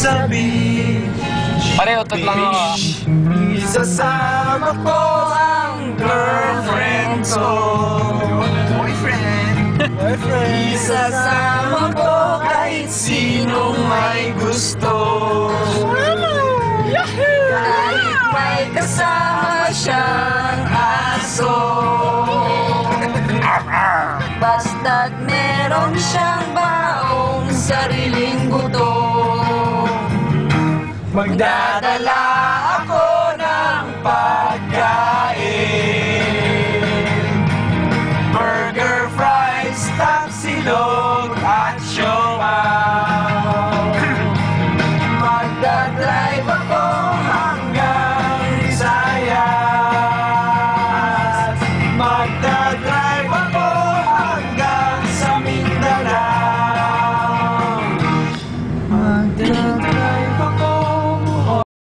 sa beach. Pareho, tot lang ako. Isasama ko ang girlfriend ko. Isasama ko kahit sinong may gusto. Kahit may kasama siyang aso. Basta't meron siyang baong sariling gutom. Magdadala ako ng pagkain, burger, fries, tapsilog at siopaw. Magdadrive ako hanggang Visayas. Magdadrive ako hanggang sa Mindanao. Magdadrive